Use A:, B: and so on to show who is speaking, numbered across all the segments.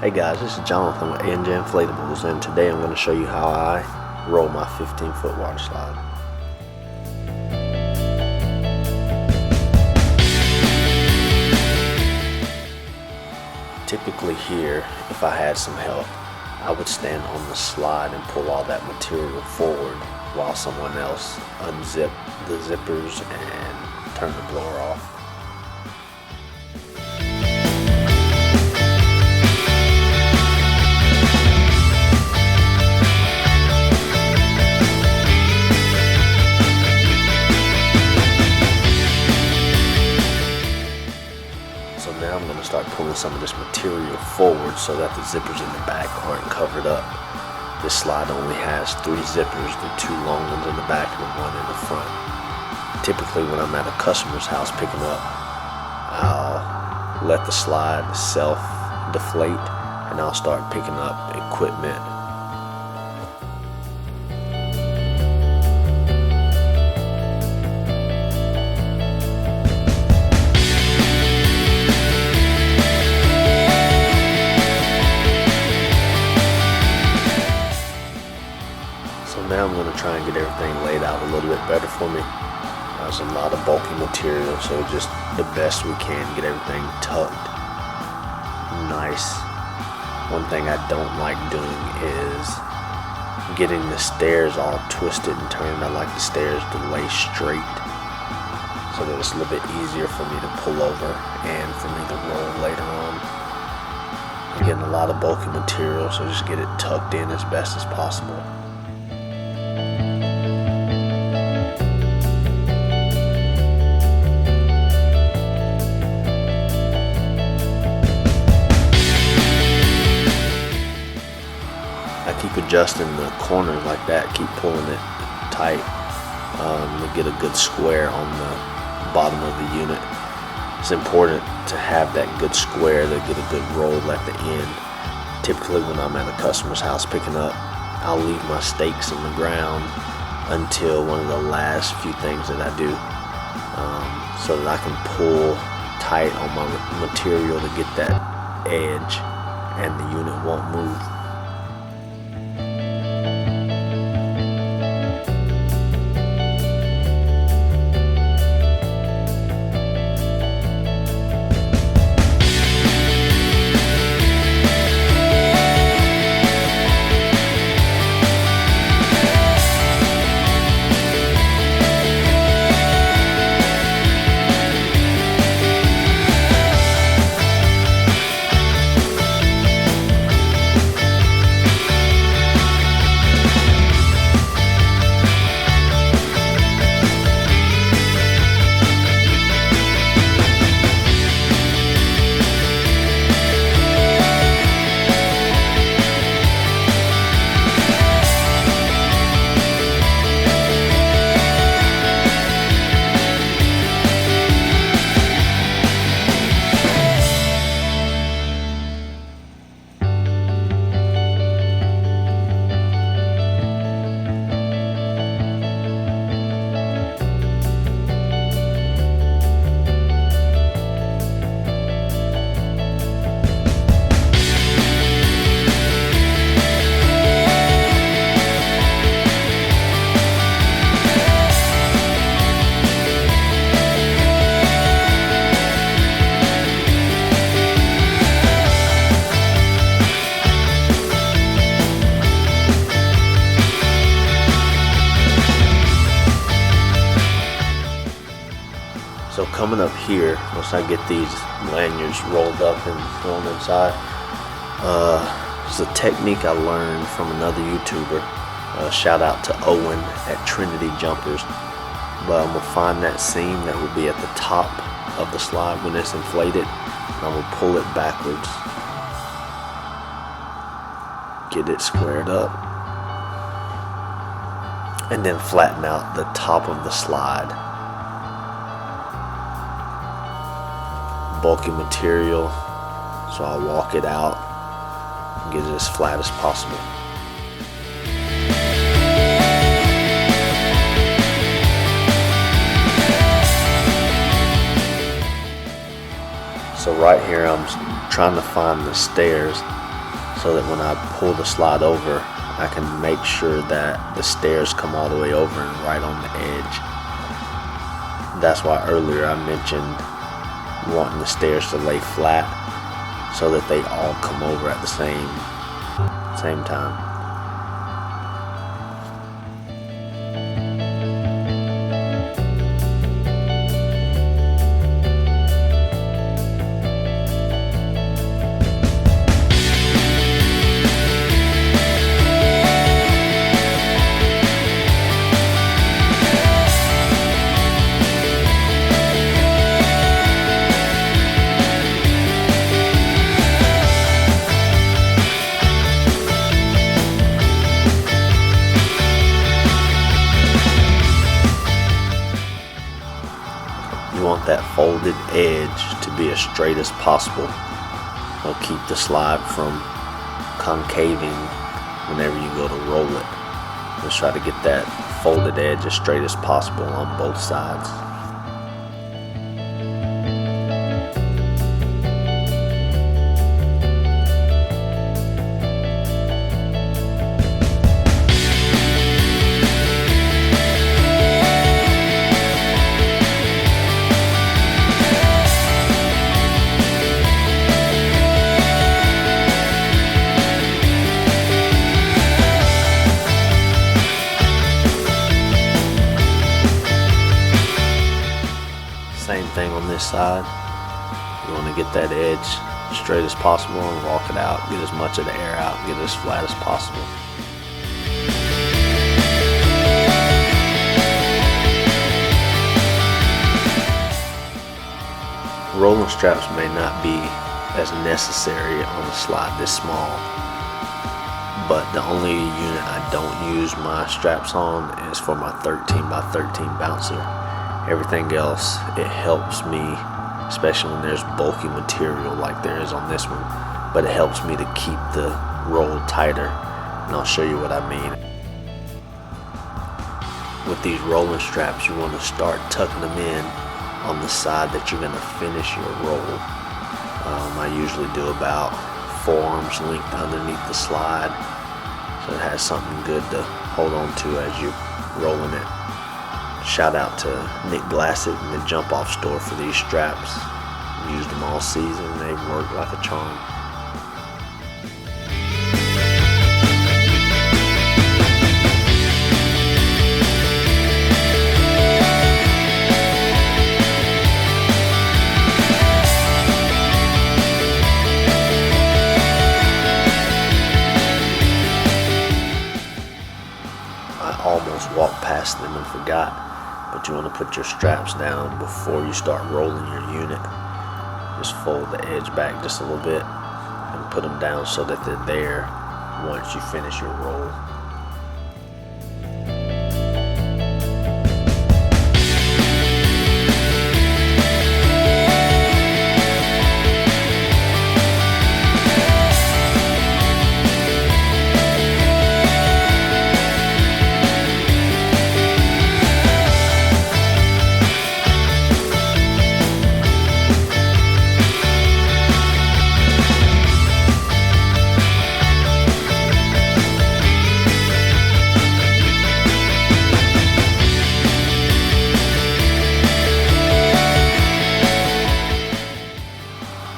A: Hey guys, this is Jonathan with A&J Inflatables, and today I'm going to show you how I roll my 15-foot water slide. Typically here, if I had some help, I would stand on the slide and pull all that material forward while someone else unzip the zippers and turn the blower off. So now I'm going to start pulling some of this material forward so that the zippers in the back aren't covered up. This slide only has 3 zippers, the 2 long ones in the back and the 1 in the front. Typically when I'm at a customer's house picking up, I'll let the slide self-deflate and I'll start picking up equipment. Now I'm going to try and get everything laid out a little bit better for me. There's a lot of bulky material, so just the best we can get everything tucked nice. One thing I don't like doing is getting the stairs all twisted and turned. I like the stairs to lay straight so that it's a little bit easier for me to pull over and for me to roll later on. I'm getting a lot of bulky material, so just get it tucked in as best as possible. I keep adjusting the corners like that, keep pulling it tight to get a good square on the bottom of the unit. It's important to have that good square to get a good roll at the end. Typically when I'm at a customer's house picking up, I'll leave my stakes in the ground until one of the last few things that I do, so that I can pull tight on my material to get that edge and the unit won't move. So coming up here, once I get these lanyards rolled up and thrown inside, it's a technique I learned from another YouTuber. Shout out to Owen at Trinity Jumpers. But I'm going to find that seam that will be at the top of the slide when it's inflated. I'm going to pull it backwards, get it squared up, and then flatten out the top of the slide. Bulky material, so I'll walk it out and get it as flat as possible. So right here I'm trying to find the stairs so that when I pull the slide over, I can make sure that the stairs come all the way over and right on the edge. That's why earlier I mentioned wanting the stairs to lay flat so that they all come over at the same time. You want that folded edge to be as straight as possible. It'll keep the slide from concaving whenever you go to roll it. Just try to get that folded edge as straight as possible on both sides. Same thing on this side. You want to get that edge straight as possible and walk it out. Get as much of the air out. Get it as flat as possible. Rolling straps may not be as necessary on a slide this small, but the only unit I don't use my straps on is for my 13 by 13 bouncer. Everything else, it helps me, especially when there's bulky material like there is on this one, but it helps me to keep the roll tighter, and I'll show you what I mean. With these rolling straps, you want to start tucking them in on the side that you're going to finish your roll. I usually do about 4 arms length underneath the slide, so it has something good to hold on to as you're rolling it. Shout out to Nick Glassett and the Jump Off store for these straps. I've used them all season. They work like a charm. I almost walked past them and forgot. But you want to put your straps down before you start rolling your unit. Just fold the edge back just a little bit and put them down so that they're there once you finish your roll.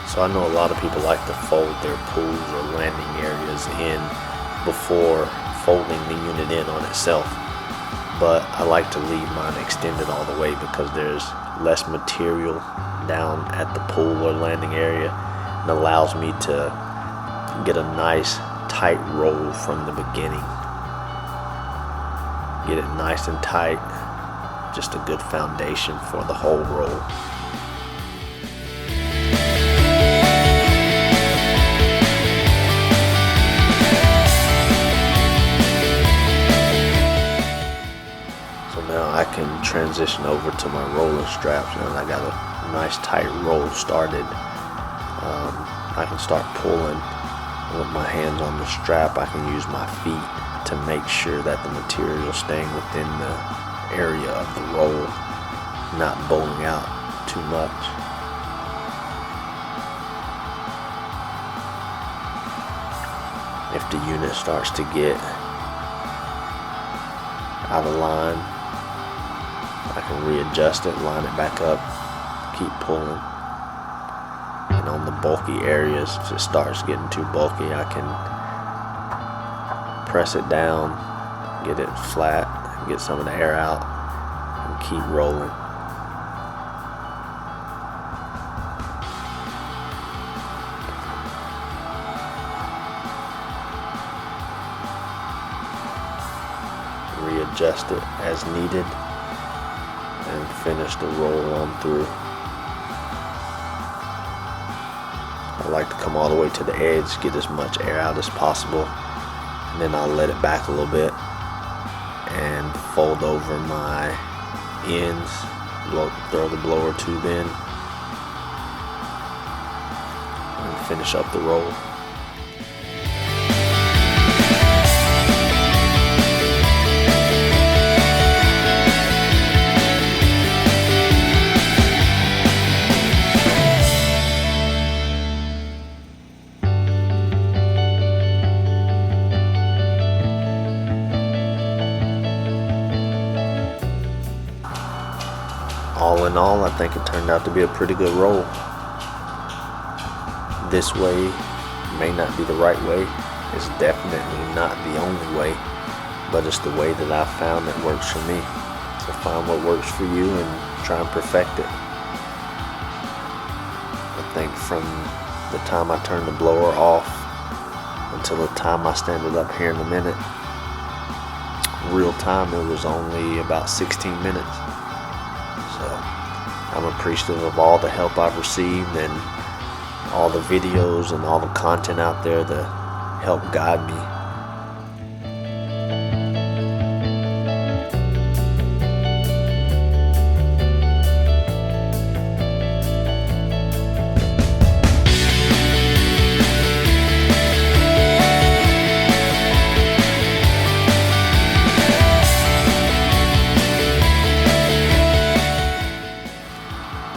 A: So I know a lot of people like to fold their pools or landing areas in before folding the unit in on itself, but I like to leave mine extended all the way because there's less material down at the pool or landing area, and allows me to get a nice tight roll from the beginning. Get it nice and tight, just a good foundation for the whole roll. Now I can transition over to my roller straps, and I got a nice tight roll started. I can start pulling with my hands on the strap. I can use my feet to make sure that the material is staying within the area of the roll, not bowling out too much. If the unit starts to get out of line, I can readjust it, line it back up, keep pulling. And on the bulky areas, if it starts getting too bulky, I can press it down, get it flat, get some of the air out, and keep rolling. Readjust it as needed and finish the roll on through. I like to come all the way to the edge, get as much air out as possible, and then I'll let it back a little bit and fold over my ends, throw the blower tube in, and finish up the roll. All in all, I think it turned out to be a pretty good roll. This way may not be the right way. It's definitely not the only way, but it's the way that I found that works for me. So find what works for you and try and perfect it. I think from the time I turned the blower off until the time I stand it up here in a minute, real time, it was only about 16 minutes. So I'm appreciative of all the help I've received and all the videos and all the content out there to help guide me.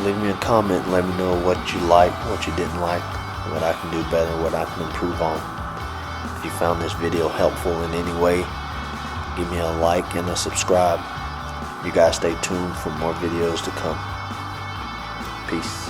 A: Leave me a comment and let me know what you liked, what you didn't like, what I can do better, what I can improve on. If you found this video helpful in any way, give me a like and a subscribe. You guys stay tuned for more videos to come. Peace.